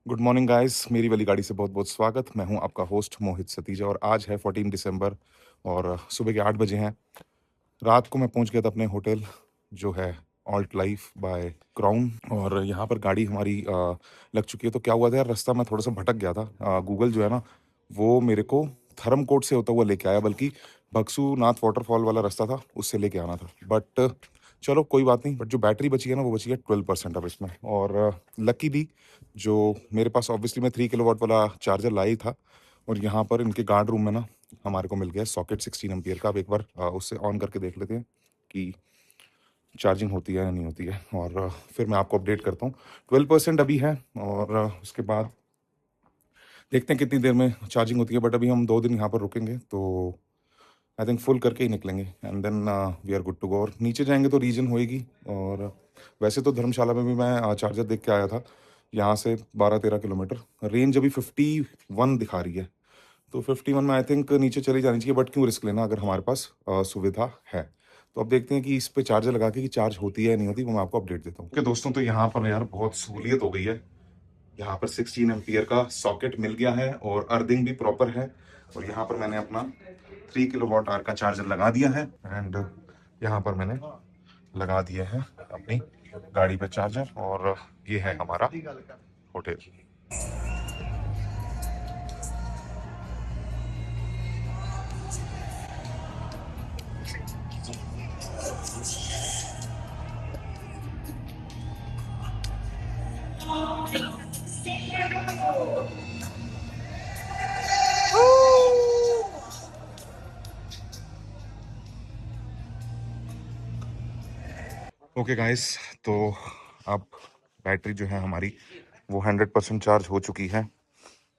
Good morning guys, मेरी वाली गाड़ी से बहुत बहुत स्वागत। मैं हूं आपका होस्ट मोहित सतीजा और आज है 14 दिसंबर और सुबह के 8 बजे हैं। रात को मैं पहुंच गया था अपने होटल जो है ऑल्ट लाइफ बाय क्राउन और यहां पर गाड़ी हमारी लग चुकी है। तो क्या हुआ था यार, रास्ता में थोड़ा सा भटक गया था। गूगल जो है ना वो मेरे को धर्मकोट से होता हुआ लेके आया, बल्कि बक्सू नाथ वाटरफॉल वाला रास्ता था उससे लेके आना था। बट चलो कोई बात नहीं। बट जो बैटरी बची है ना वो बची है 12% अब इसमें। और लकीली जो मेरे पास ऑब्वियसली मैं 3 किलोवाट वाला चार्जर लाई था और यहाँ पर इनके गार्ड रूम में ना हमारे को मिल गया सॉकेट 16 एम्पियर का। अब एक बार उससे ऑन करके देख लेते हैं कि चार्जिंग होती है या नहीं होती है और फिर मैं आपको अपडेट करता हूँ। 12% अभी है और उसके बाद देखते हैं कितनी देर में चार्जिंग होती है। बट अभी हम 2 दिन यहाँ पर रुकेंगे तो आई थिंक फुल करके ही निकलेंगे and then we are good to go. और नीचे जाएंगे तो रीजन होएगी। और वैसे तो धर्मशाला में भी मैं चार्जर देख के आया था, यहाँ से 12-13 किलोमीटर। रेंज अभी 51 दिखा रही है, तो 51 में आई थिंक नीचे चली जानी चाहिए। बट क्यों रिस्क लेना अगर हमारे पास सुविधा है। तो अब देखते हैं कि इस पे चार्जर लगा के कि चार्ज होती है या नहीं होती, वो मैं आपको अपडेट देता हूँ। ओके दोस्तों, तो यहाँ पर यार बहुत सहूलियत हो गई है। यहाँ पर 16 एम्पियर का सॉकेट मिल गया है और अर्थिंग भी प्रॉपर है। और यहाँ पर मैंने अपना 3 किलोवाट आवर का चार्जर लगा दिया है एंड यहाँ पर मैंने लगा दिया है अपनी गाड़ी पे चार्जर। और ये है हमारा होटल। ओके गाइस, तो अब बैटरी जो है हमारी वो 100% चार्ज हो चुकी है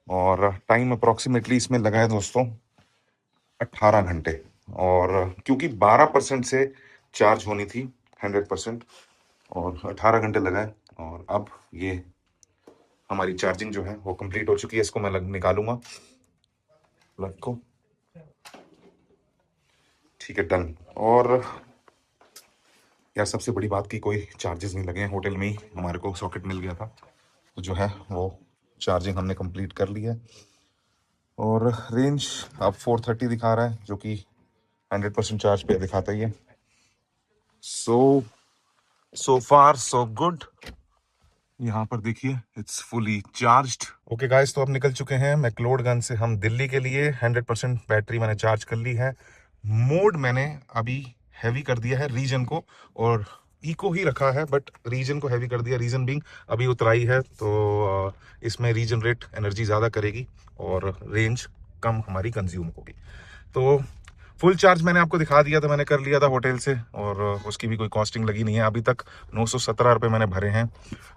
और टाइम अप्रॉक्सीमेटली इसमें लगा है दोस्तों 18 घंटे। और क्योंकि 12% से चार्ज होनी थी 100% और 18 घंटे लगा है। और अब ये हमारी चार्जिंग जो है वो कंप्लीट हो चुकी है। इसको मैं निकालूंगा प्लग को। ठीक है, डन। और यार सबसे बड़ी बात की कोई चार्जेस नहीं लगे हैं, होटल में ही हमारे को सॉकेट मिल गया था। तो जो है वो चार्जिंग हमने कंप्लीट कर ली है और रेंज अब 430 दिखा रहा है, जो कि 100% चार्ज पे दिखाता ही है। सो फार सो गुड। यहाँ पर देखिए it's fully charged. Okay guys, तो अब निकल चुके हैं मैक्लोडगंज से हम दिल्ली के लिए। 100% बैटरी मैंने चार्ज कर ली है। मोड मैंने अभी हैवी कर दिया है रीजन को, और इको ही रखा है बट रीजन को हैवी कर दिया। रीजन बिंग अभी उतराई है तो इसमें रीजनरेट एनर्जी ज़्यादा करेगी और रेंज कम हमारी कंज्यूम होगी। तो फुल चार्ज मैंने आपको दिखा दिया था, मैंने कर लिया था होटल से और उसकी भी कोई कॉस्टिंग लगी नहीं है अभी तक। 917 रुपये मैंने भरे हैं,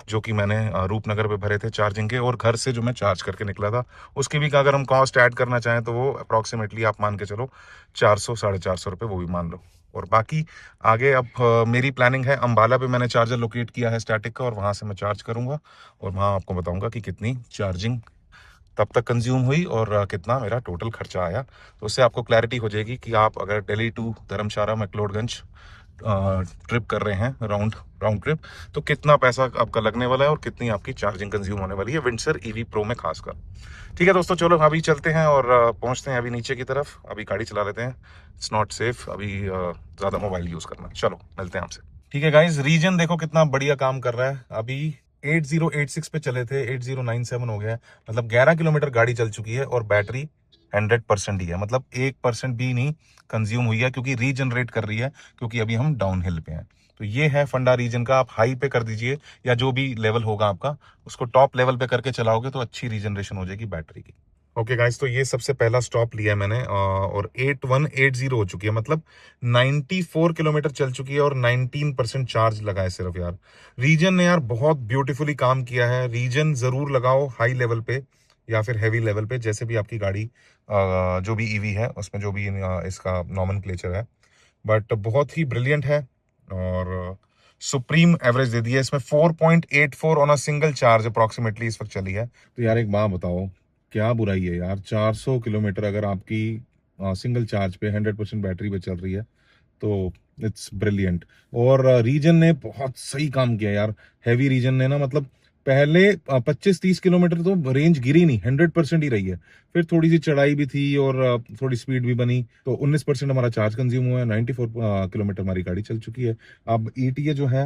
जो कि मैंने रूपनगर पे भरे थे चार्जिंग के। और घर से जो मैं चार्ज करके निकला था उसकी भी अगर हम कॉस्ट ऐड करना चाहें तो वो अप्रॉक्सीमेटली आप मान के चलो 400-450 रुपये वो भी मान लो। और बाकी आगे अब मेरी प्लानिंग है, अंबाला पे मैंने चार्जर लोकेट किया है स्टैटिक का, और वहाँ से मैं चार्ज करूँगा और वहाँ आपको बताऊँगा कि कितनी चार्जिंग तब तक कंज्यूम हुई और कितना मेरा टोटल खर्चा आया। तो उससे आपको क्लैरिटी हो जाएगी कि आप अगर दिल्ली टू धर्मशाला मैक्लोडगंज ट्रिप कर रहे हैं, राउंड ट्रिप, तो कितना पैसा आपका लगने वाला है और कितनी आपकी चार्जिंग कंज्यूम होने वाली है विंडसर ईवी प्रो में खासकर। ठीक है दोस्तों, चलो अभी चलते हैं और पहुंचते हैं अभी नीचे की तरफ। अभी गाड़ी चला लेते हैं, इट्स नॉट सेफ अभी ज़्यादा मोबाइल यूज़ करना। चलो मिलते हैं आपसे। ठीक है गाइज, रीजन देखो कितना बढ़िया काम कर रहा है। अभी 8086 पे चले थे, 8097 हो गया है। मतलब 11 किलोमीटर गाड़ी चल चुकी है और बैटरी 100% ही है। मतलब 1% भी नहीं कंज्यूम हुई है, क्योंकि रीजनरेट कर रही है, क्योंकि अभी हम डाउन हिल पे हैं। तो ये है फंडा रीजन का। आप हाई पे कर दीजिए या जो भी लेवल होगा आपका, उसको टॉप लेवल पे करके चलाओगे तो अच्छी रीजनरेशन हो जाएगी बैटरी की। ओके गाइस, तो ये सबसे पहला स्टॉप लिया मैंने और 8180 हो चुकी है। मतलब 94 किलोमीटर चल चुकी है और 19% चार्ज लगा है सिर्फ। यार रीजन ने यार बहुत ब्यूटीफुली काम किया है। रीजन जरूर लगाओ हाई लेवल पे या फिर हैवी लेवल पे, जैसे भी आपकी गाड़ी जो भी ईवी है उसमें जो भी इसका नॉमेनक्लेचर है। बट बहुत ही ब्रिलियंट है और सुप्रीम एवरेज दे दी है इसमें। 4.84 on a single charge approximately इस वक्त चली है। तो यार एक बात बताओ, क्या बुराई है यार, 400 किलोमीटर अगर आपकी सिंगल चार्ज पे 100% बैटरी पे चल रही है तो इट्स ब्रिलियंट। और रीजन ने बहुत सही काम किया यार। हैवी रीजन ने ना, मतलब पहले 25-30 किलोमीटर तो रेंज गिरी नहीं, 100% ही रही है। फिर थोड़ी सी चढ़ाई भी थी और थोड़ी स्पीड भी बनी, तो 19% हमारा चार्ज कंज्यूम हुआ है। 94 किलोमीटर हमारी गाड़ी चल चुकी है। अब ईटीए जो है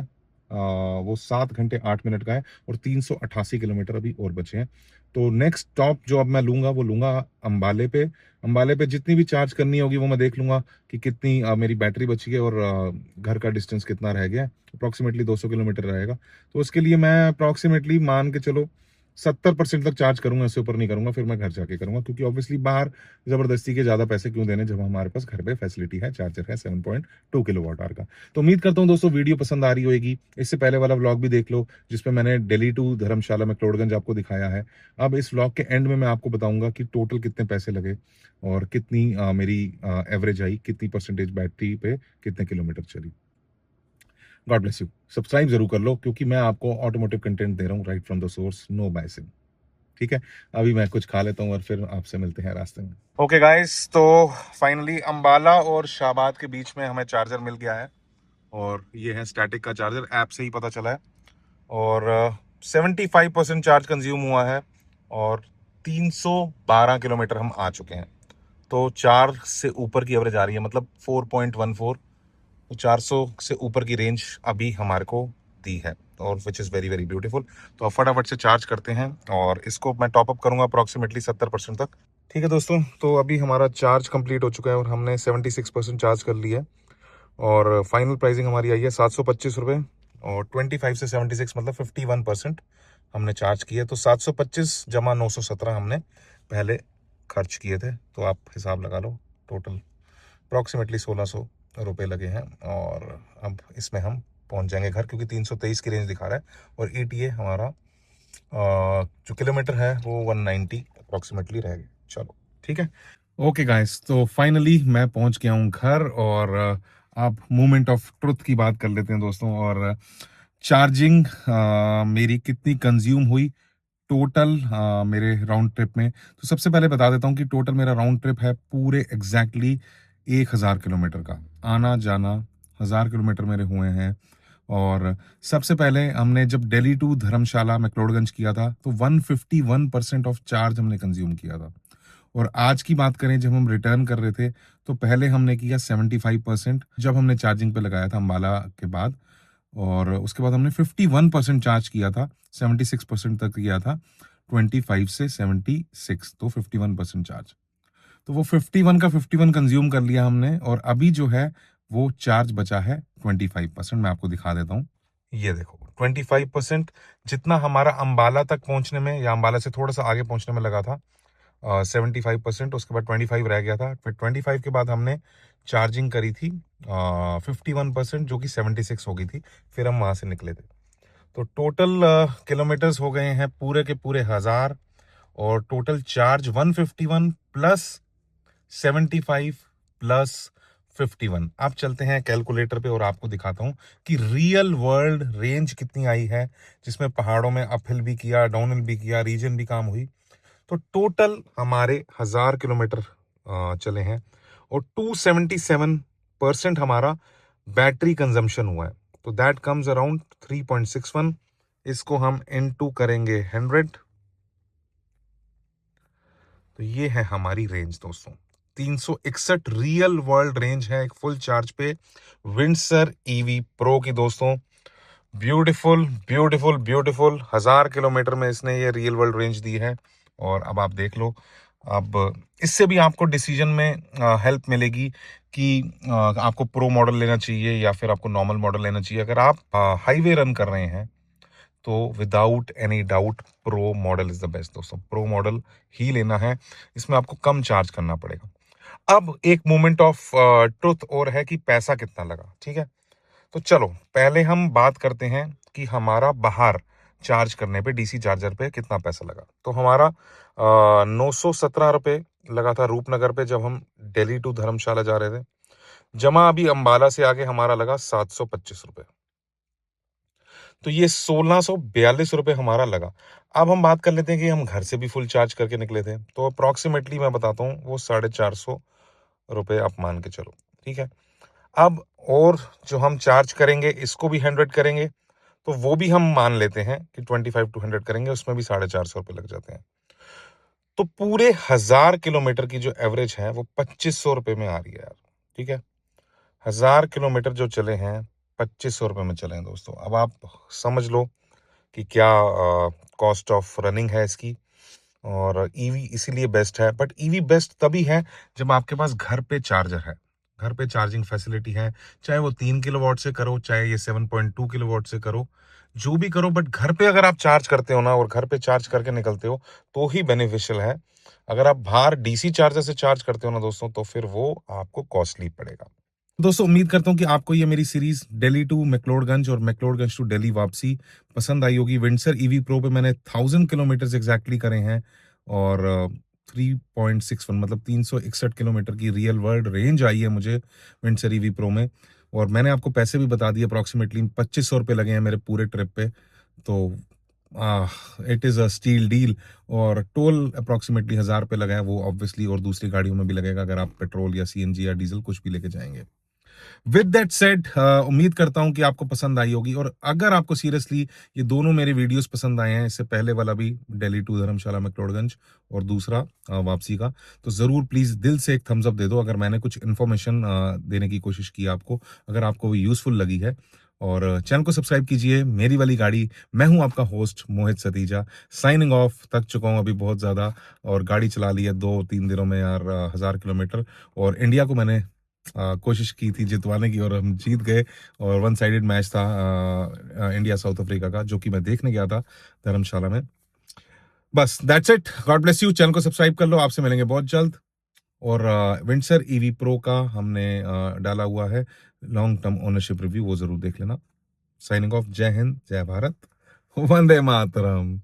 वो 7 घंटे 8 मिनट का है और 388 किलोमीटर अभी और बचे हैं। तो नेक्स्ट स्टॉप जो अब मैं लूंगा वो लूंगा अंबाले पे। अंबाले पे जितनी भी चार्ज करनी होगी वो मैं देख लूंगा कि कितनी मेरी बैटरी बची है और घर का डिस्टेंस कितना रह गया है। अप्रोक्सीमेटली 200 किलोमीटर रहेगा। तो उसके लिए मैं अप्रोक्सीमेटली मान के चलो 70% तक चार्ज करूंगा, इससे ऊपर नहीं करूंगा। फिर मैं घर जाके करूंगा, क्योंकि ऑब्वियसली बाहर जबरदस्ती के ज्यादा पैसे क्यों देने जब हमारे पास घर पे फैसिलिटी है, चार्जर है 7.2 किलोवाट आवर का। तो उम्मीद करता हूं दोस्तों वीडियो पसंद आ रही होगी। इससे पहले वाला व्लॉग भी देख लो जिसमें मैंने दिल्ली टू धर्मशाला मैक्लोडगंज आपको दिखाया है। अब इस व्लॉग के एंड में मैं आपको बताऊंगा कि टोटल कितने पैसे लगे और कितनी मेरी एवरेज आई, कितनी परसेंटेज बैटरी पे कितने किलोमीटर चली। God bless you. सब्सक्राइब जरूर कर लो, क्योंकि मैं आपको ऑटोमोटिव कंटेंट दे रहा हूँ right from the source, no biasing. ठीक है, अभी मैं कुछ खा लेता हूँ और फिर आपसे मिलते हैं रास्ते में। ओके गाइस, तो फाइनली अंबाला और शाहबाद के बीच में हमें चार्जर मिल गया है और ये है स्टैटिक का चार्जर, ऐप से ही पता चला है। और 75% चार्ज कंज्यूम हुआ है और 312 किलोमीटर हम आ चुके हैं। तो 4 से ऊपर की एवरेज आ रही है, मतलब 4.14। तो 400 से ऊपर की रेंज अभी हमारे को दी है, और which is very very beautiful. तो अब फटाफट से चार्ज करते हैं और इसको मैं टॉप अप करूंगा अप्रॉक्सीमेटली 70% तक। ठीक है दोस्तों, तो अभी हमारा चार्ज कंप्लीट हो चुका है और हमने 76% चार्ज कर लिया है। और फाइनल प्राइसिंग हमारी आई है 725 रुपये, और 25 से 76 मतलब 51% हमने चार्ज किए। तो 725 जमा 917 हमने पहले खर्च किए थे। तो आप हिसाब लगा लो, टोटल अप्रॉक्सीमेटली 1600 रुपये लगे हैं। और अब इसमें हम पहुंच जाएंगे घर, क्योंकि 323 की रेंज दिखा रहा है और ईटीए हमारा जो किलोमीटर है वो 190 अप्रॉक्सीमेटली रह गए। चलो ठीक है। ओके गाइस, तो फाइनली मैं पहुंच गया हूं घर, और अब मोमेंट ऑफ ट्रुथ की बात कर लेते हैं दोस्तों। और चार्जिंग मेरी कितनी कंज्यूम हुई टोटल मेरे राउंड ट्रिप में। तो सबसे पहले बता देता हूँ कि टोटल मेरा राउंड ट्रिप है पूरे एग्जैक्टली 1000 किलोमीटर का। आना जाना 1000 किलोमीटर मेरे हुए हैं। और सबसे पहले हमने जब दिल्ली टू धर्मशाला मैक्लोडगंज किया था तो 151% ऑफ चार्ज हमने कंज्यूम किया था। और आज की बात करें जब हम रिटर्न कर रहे थे, तो पहले हमने किया 75% जब हमने चार्जिंग पे लगाया था अम्बाला के बाद। और उसके बाद हमने 51% चार्ज किया था, 76% तक किया था 25 से 76, तो 51% चार्ज। तो वो 51 का 51 कंज्यूम कर लिया हमने, और अभी जो है वो चार्ज बचा है 25%। मैं आपको दिखा देता हूँ, ये देखो 25% जितना हमारा अंबाला तक पहुंचने में या अंबाला से थोड़ा सा आगे पहुंचने में लगा था 75%। उसके बाद 25 रह गया था। फिर 25 के बाद हमने चार्जिंग करी थी 51%, जो कि 76 हो गई थी। फिर हम वहां से निकले थे। तो टोटल किलोमीटर्स हो गए हैं पूरे के पूरे 1000, और टोटल चार्ज 151 प्लस 75 प्लस 51। अब चलते हैं कैलकुलेटर पे और आपको दिखाता हूं कि रियल वर्ल्ड रेंज कितनी आई है, जिसमें पहाड़ों में अपहिल भी किया, डाउनहिल भी किया, रीजन भी काम हुई। तो टोटल हमारे 1000 किलोमीटर चले हैं और 277% हमारा बैटरी कंजम्पशन हुआ है। तो दैट कम्स अराउंड 3.61। इसको हम इनटू करेंगे 100, तो ये है हमारी रेंज दोस्तों। 361 रियल वर्ल्ड रेंज है एक फुल चार्ज पे विंडसर ईवी प्रो की दोस्तों। ब्यूटीफुल ब्यूटीफुल ब्यूटीफुल, 1000 किलोमीटर में इसने ये रियल वर्ल्ड रेंज दी है। और अब आप देख लो, अब इससे भी आपको डिसीजन में हेल्प मिलेगी कि आपको प्रो मॉडल लेना चाहिए या फिर आपको नॉर्मल मॉडल लेना चाहिए। अगर आप हाईवे रन कर रहे हैं तो without any doubt pro model is the best दोस्तों। प्रो मॉडल ही लेना है, इसमें आपको कम चार्ज करना पड़ेगा। अब एक मोमेंट ऑफ ट्रुथ और है कि पैसा कितना लगा। ठीक है, तो चलो पहले हम बात करते हैं कि हमारा बाहर चार्ज करने पे डीसी चार्जर पे कितना पैसा लगा। तो हमारा 917 रुपये लगा था रूपनगर पे जब हम दिल्ली टू धर्मशाला जा रहे थे। जमा अभी अंबाला से आगे हमारा लगा 725 रुपये। तो ये 1642 रुपये हमारा लगा। अब हम बात कर लेते हैं कि हम घर से भी फुल चार्ज करके निकले थे, तो अप्रॉक्सीमेटली मैं बताता हूँ वो 450 रुपये आप मान के चलो। ठीक है, अब और जो हम चार्ज करेंगे इसको भी 100 करेंगे, तो वो भी हम मान लेते हैं कि 25 to 100 करेंगे, उसमें भी 450 रुपये लग जाते हैं। तो पूरे 1000 किलोमीटर की जो एवरेज है वो 2500 रुपये में आ रही है यार। ठीक है, 1000 किलोमीटर जो चले हैं 2500 रुपये में चले हैं दोस्तों। अब आप समझ लो कि क्या कॉस्ट ऑफ रनिंग है इसकी। और ईवी इसीलिए बेस्ट है, बट ईवी बेस्ट तभी है जब आपके पास घर पे चार्जर है, घर पे चार्जिंग फैसिलिटी है। चाहे वो 3 किलोवाट से करो, चाहे ये 7.2 किलोवाट से करो, जो भी करो, बट घर पे अगर आप चार्ज करते हो ना और घर पे चार्ज करके निकलते हो तो ही बेनिफिशियल है। अगर आप बाहर डीसी चार्जर से चार्ज करते हो ना दोस्तों, तो फिर वो आपको कॉस्टली पड़ेगा। दोस्तों उम्मीद करता हूँ कि आपको ये मेरी सीरीज दिल्ली टू मैक्लोडगंज और मैक्लोडगंज टू दिल्ली वापसी पसंद आई होगी। विंडसर ईवी प्रो पे मैंने 1000 किलोमीटर एग्जैक्टली करे हैं और 3.61 मतलब 361 किलोमीटर की रियल वर्ल्ड रेंज आई है मुझे विंडसर ईवी प्रो में। और मैंने आपको पैसे भी बता दिए, अप्रॉक्सीमेटली 2500 रुपये लगे हैं मेरे पूरे ट्रिप पे। तो it is a steal deal. और टोल अप्रॉक्सीमेटली 1000 रुपये लगा है, वो ऑब्वियसली और दूसरी गाड़ियों में भी लगेगा अगर आप पेट्रोल या सीएनजी या डीजल कुछ भी लेके जाएंगे। विद दैट सेड, उम्मीद करता हूं कि आपको पसंद आई होगी। और अगर आपको सीरियसली ये दोनों मेरे वीडियोस पसंद आए हैं, इससे पहले वाला भी दिल्ली टू धर्मशाला मैक्लोडगंज और दूसरा वापसी का, तो जरूर प्लीज दिल से एक थम्स अप दे दो अगर मैंने कुछ इन्फॉर्मेशन देने की कोशिश की आपको, अगर आपको वो यूजफुल लगी है। और चैनल को सब्सक्राइब कीजिए। मेरी वाली गाड़ी, मैं हूं आपका होस्ट मोहित सतीजा, साइनिंग ऑफ। थक चुका हूं अभी बहुत ज्यादा और गाड़ी चला ली है 2-3 दिनों में यार 1000 किलोमीटर। और इंडिया को मैंने कोशिश की थी जितवाने की और हम जीत गए। और वन साइडेड मैच था इंडिया साउथ अफ्रीका का, जो कि मैं देखने गया था धर्मशाला में। बस that's it, God bless you. Channel को सब्सक्राइब कर लो, आपसे मिलेंगे बहुत जल्द। और विंडसर ईवी प्रो का हमने डाला हुआ है लॉन्ग टर्म ओनरशिप रिव्यू, वो जरूर देख लेना। Signing off. जय हिंद, जय भारत, वंदे मातरम।